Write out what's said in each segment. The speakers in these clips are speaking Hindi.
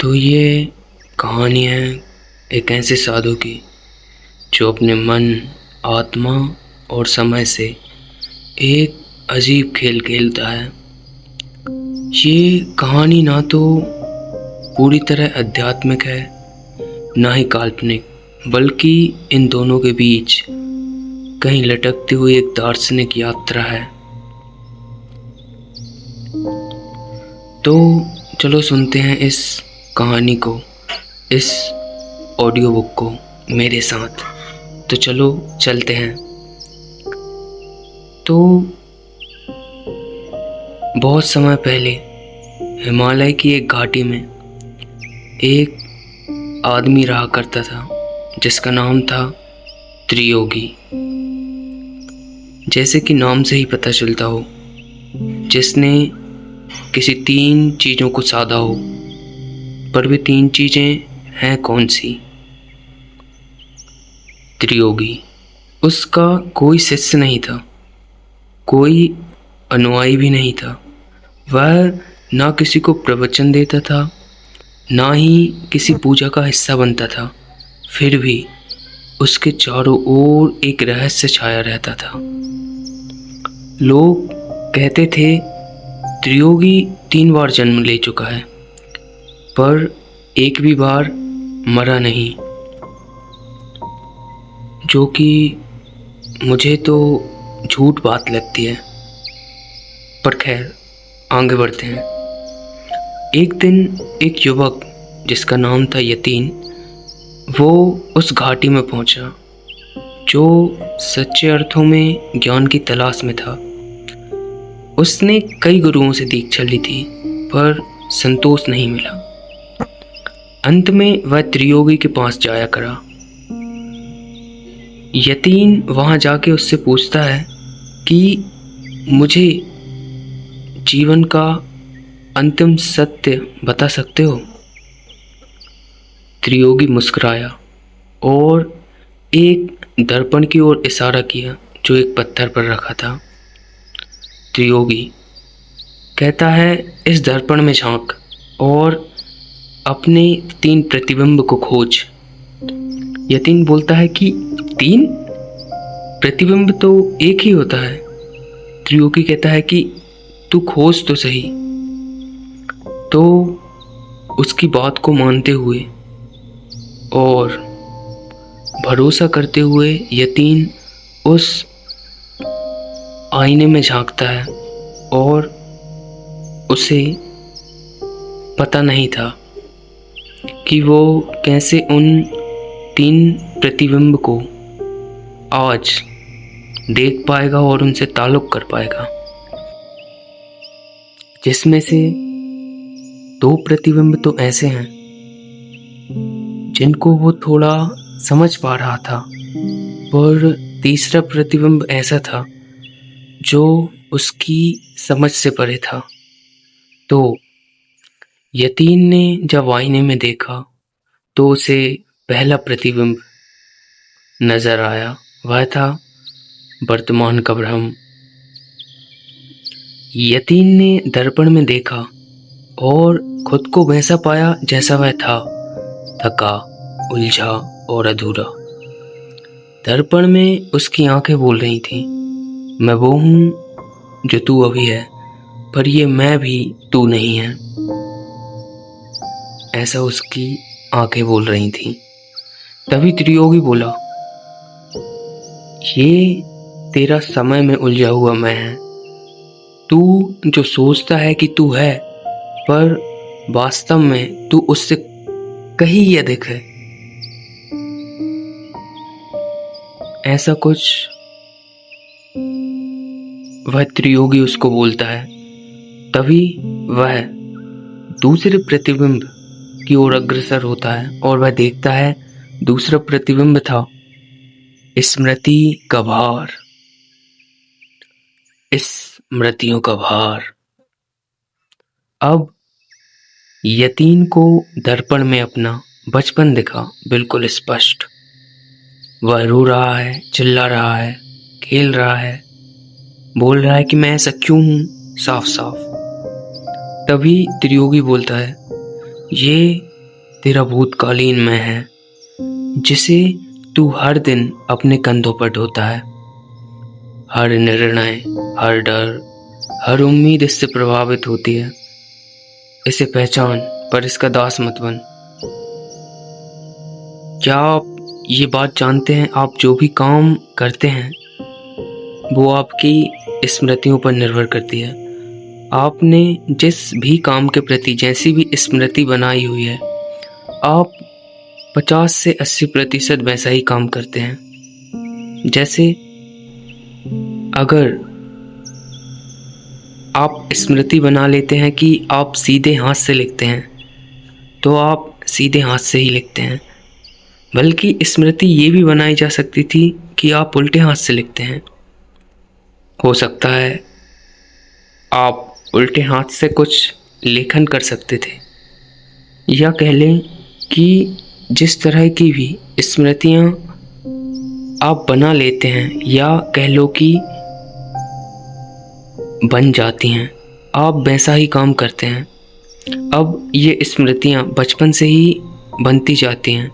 तो ये कहानी है एक ऐसे साधु की जो अपने मन, आत्मा और समय से एक अजीब खेल खेलता है। ये कहानी ना तो पूरी तरह आध्यात्मिक है, ना ही काल्पनिक, बल्कि इन दोनों के बीच कहीं लटकती हुई एक दार्शनिक यात्रा है। तो चलो सुनते हैं इस कहानी को, इस ऑडियो बुक को मेरे साथ। तो चलो चलते हैं। तो बहुत समय पहले हिमालय की एक घाटी में एक आदमी रहा करता था जिसका नाम था त्रियोगी। जैसे कि नाम से ही पता चलता हो, जिसने किसी 3 चीज़ों को साधा हो। पर वे 3 चीज़ें हैं कौन सी? त्रियोगी। उसका कोई शिष्य नहीं था, कोई अनुयायी भी नहीं था। वह ना किसी को प्रवचन देता था, ना ही किसी पूजा का हिस्सा बनता था। फिर भी उसके चारों ओर एक रहस्य छाया रहता था। लोग कहते थे त्रियोगी 3 बार जन्म ले चुका है, पर एक भी बार मरा नहीं। जो कि मुझे तो झूठ बात लगती है, पर खैर आगे बढ़ते हैं। एक दिन एक युवक जिसका नाम था यतीन, वो उस घाटी में पहुंचा जो सच्चे अर्थों में ज्ञान की तलाश में था। उसने कई गुरुओं से दीक्षा ली थी, पर संतोष नहीं मिला। अंत में वह त्रियोगी के पास जाया करा। यतीन वहां जाके उससे पूछता है कि मुझे जीवन का अंतिम सत्य बता सकते हो? त्रियोगी मुस्कुराया और एक दर्पण की ओर इशारा किया जो एक पत्थर पर रखा था। त्रियोगी कहता है, इस दर्पण में झांक और अपने 3 प्रतिबिंब को खोज। यतीन बोलता है कि 3 प्रतिबिंब तो एक ही होता है। त्रियोगी कहता है कि तू खोज तो सही। तो उसकी बात को मानते हुए और भरोसा करते हुए यतीन उस आईने में झांकता है और उसे पता नहीं था कि वो कैसे उन 3 प्रतिबिंब को आज देख पाएगा और उनसे ताल्लुक़ कर पाएगा, जिसमें से 2 प्रतिबिंब तो ऐसे हैं जिनको वो थोड़ा समझ पा रहा था, पर तीसरा प्रतिबिंब ऐसा था जो उसकी समझ से परे था। तो यतीन ने जब आईने में देखा तो उसे पहला प्रतिबिंब नजर आया। वह था वर्तमान का भ्रम। यतीन ने दर्पण में देखा और खुद को वैसा पाया जैसा वह था, थका, उलझा और अधूरा। दर्पण में उसकी आंखें बोल रही थीं, मैं वो हूँ जो तू अभी है, पर ये मैं भी तू नहीं है। ऐसा उसकी आंखें बोल रही थीं। तभी त्रियोगी बोला, ये तेरा समय में उलझा हुआ मैं है। तू जो सोचता है कि तू है, पर वास्तव में तू उससे कहीं अधिक है। ऐसा कुछ वह त्रियोगी उसको बोलता है। तभी वह दूसरे प्रतिबिंब की ओर अग्रसर होता है और वह देखता है दूसरा प्रतिबिंब था स्मृति का भार। स्मृतियों का भार। अब यतीन को दर्पण में अपना बचपन दिखा, बिल्कुल स्पष्ट। वह रो रहा है, चिल्ला रहा है, खेल रहा है, बोल रहा है कि मैं ऐसा क्यों हूं, साफ साफ। तभी त्रियोगी बोलता है, ये तेरा भूतकालीन मैं है, जिसे तू हर दिन अपने कंधों पर ढोता है। हर निर्णय, हर डर, हर उम्मीद इससे प्रभावित होती है। इसे पहचान, पर इसका दास मत बन। क्या आप ये बात जानते हैं, आप जो भी काम करते हैं वो आपकी स्मृतियों पर निर्भर करती है। आपने जिस भी काम के प्रति जैसी भी स्मृति बनाई हुई है, आप 50 से 80% वैसा ही काम करते हैं। जैसे अगर आप स्मृति बना लेते हैं कि आप सीधे हाथ से लिखते हैं, तो आप सीधे हाथ से ही लिखते हैं। बल्कि स्मृति ये भी बनाई जा सकती थी कि आप उल्टे हाथ से लिखते हैं। हो सकता है आप उल्टे हाथ से कुछ लेखन कर सकते थे, या कह लें कि जिस तरह की भी स्मृतियाँ आप बना लेते हैं, या कह लो कि बन जाती हैं, आप वैसा ही काम करते हैं। अब ये स्मृतियाँ बचपन से ही बनती जाती हैं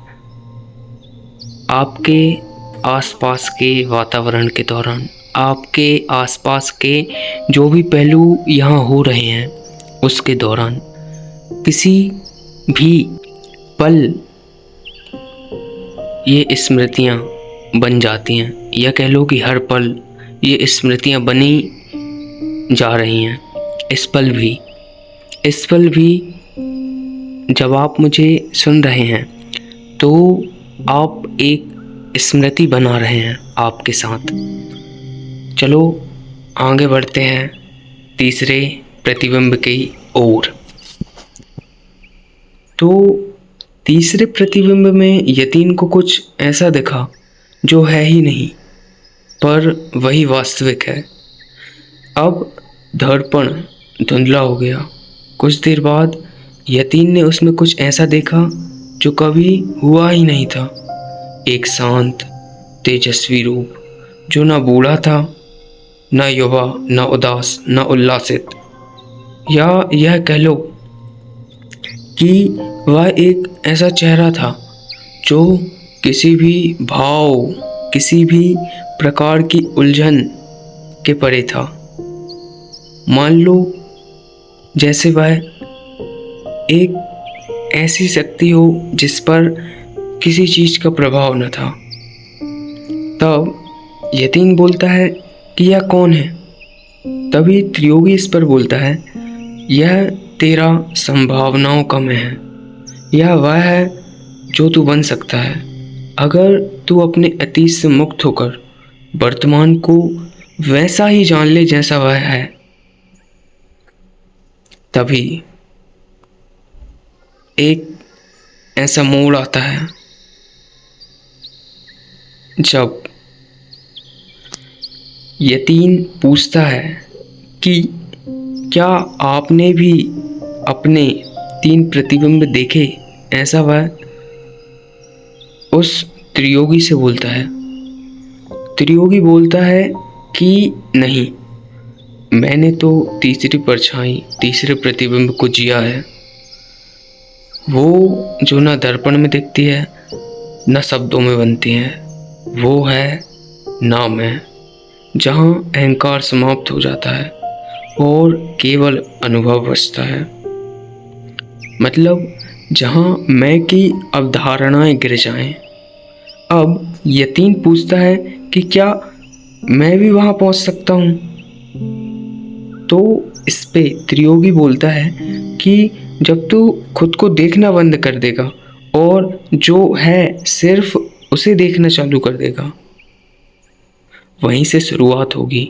आपके आसपास के वातावरण के दौरान। आपके आसपास के जो भी पहलू यहाँ हो रहे हैं उसके दौरान किसी भी पल ये स्मृतियाँ बन जाती हैं, या कह लो कि हर पल ये स्मृतियाँ बनी जा रही हैं। इस पल भी जब आप मुझे सुन रहे हैं तो आप एक स्मृति बना रहे हैं आपके साथ। चलो आगे बढ़ते हैं तीसरे प्रतिबिंब की ओर। तो तीसरे प्रतिबिंब में यतीन को कुछ ऐसा दिखा जो है ही नहीं, पर वही वास्तविक है। अब दर्पण धुंधला हो गया। कुछ देर बाद यतीन ने उसमें कुछ ऐसा देखा जो कभी हुआ ही नहीं था। एक शांत, तेजस्वी रूप जो ना बूढ़ा था, ना युवा, ना उदास, ना उल्लासित, या यह कह लो कि वह एक ऐसा चेहरा था जो किसी भी भाव, किसी भी प्रकार की उलझन के परे था। मान लो जैसे वह एक ऐसी शक्ति हो जिस पर किसी चीज का प्रभाव न था। तब यतीन बोलता है कि यह कौन है? तभी त्रियोगी इस पर बोलता है, यह तेरा संभावनाओं का मैं है। यह वह है जो तू बन सकता है अगर तू अपने अतीत से मुक्त होकर वर्तमान को वैसा ही जान ले जैसा वह है। तभी एक ऐसा मोड़ आता है जब यतीन पूछता है कि क्या आपने भी अपने 3 प्रतिबिंब देखे? ऐसा वह उस त्रियोगी से बोलता है। त्रियोगी बोलता है कि नहीं, मैंने तो तीसरी परछाई, तीसरे प्रतिबिंब को जिया है। वो जो ना दर्पण में दिखती है, ना शब्दों में बनती है, वो है नाम है, जहाँ अहंकार समाप्त हो जाता है और केवल अनुभव बचता है। मतलब जहाँ मैं की अवधारणाएं गिर जाएं। अब यतीन पूछता है कि क्या मैं भी वहाँ पहुँच सकता हूँ? तो इस पे त्रियोगी बोलता है कि जब तू खुद को देखना बंद कर देगा और जो है सिर्फ उसे देखना चालू कर देगा, वहीं से शुरुआत होगी।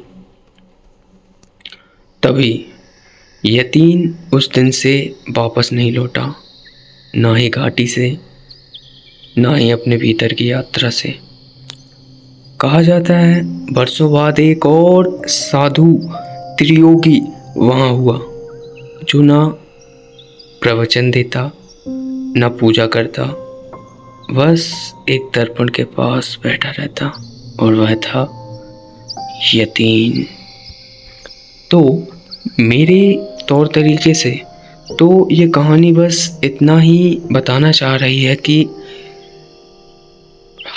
तभी यतीन उस दिन से वापस नहीं लौटा, ना ही घाटी से, ना ही अपने भीतर की यात्रा से। कहा जाता है वर्षों बाद एक और साधु त्रियोगी वहाँ हुआ, जो ना प्रवचन देता, ना पूजा करता, बस एक दर्पण के पास बैठा रहता, और वह था यतीन। तो मेरे तौर तरीके से तो ये कहानी बस इतना ही बताना चाह रही है कि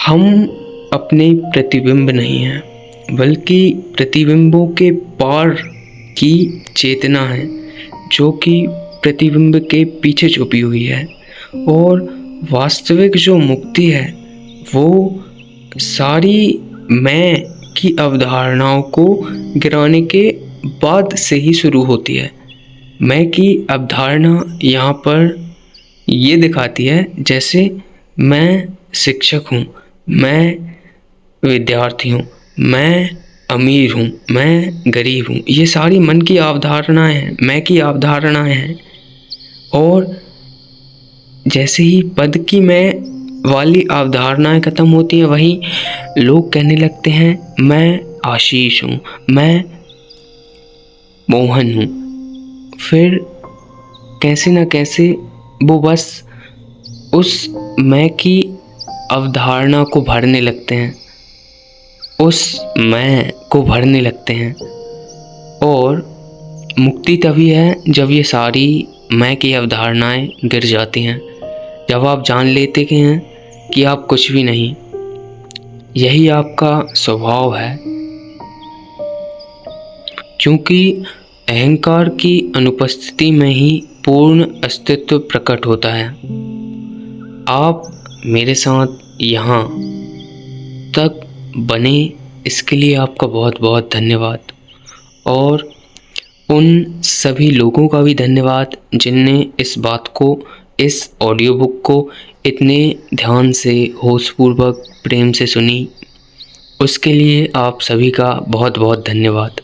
हम अपने प्रतिबिंब नहीं हैं, बल्कि प्रतिबिंबों के पार की चेतना है जो कि प्रतिबिंब के पीछे छुपी हुई है। और वास्तविक जो मुक्ति है वो सारी मैं की अवधारणाओं को गिराने के बाद से ही शुरू होती है। मैं की अवधारणा यहाँ पर ये दिखाती है जैसे मैं शिक्षक हूँ, मैं विद्यार्थी हूँ, मैं अमीर हूँ, मैं गरीब हूँ। ये सारी मन की अवधारणाएं हैं, मैं की अवधारणाएं हैं। और जैसे ही पद की मैं वाली अवधारणाएं खत्म होती हैं, वहीं लोग कहने लगते हैं मैं आशीष हूँ, मैं मोहन हूँ। फिर कैसे न कैसे वो बस उस मैं की अवधारणा को भरने लगते हैं, उस मैं को भरने लगते हैं। और मुक्ति तभी है जब ये सारी मैं की अवधारणाएं गिर जाती हैं, जब आप जान लेते हैं कि आप कुछ भी नहीं, यही आपका स्वभाव है। क्योंकि अहंकार की अनुपस्थिति में ही पूर्ण अस्तित्व प्रकट होता है। आप मेरे साथ यहाँ तक बने, इसके लिए आपका बहुत बहुत धन्यवाद। और उन सभी लोगों का भी धन्यवाद जिनने इस बात को, इस ऑडियो बुक को इतने ध्यान से, होशपूर्वक, प्रेम से सुनी। उसके लिए आप सभी का बहुत बहुत धन्यवाद।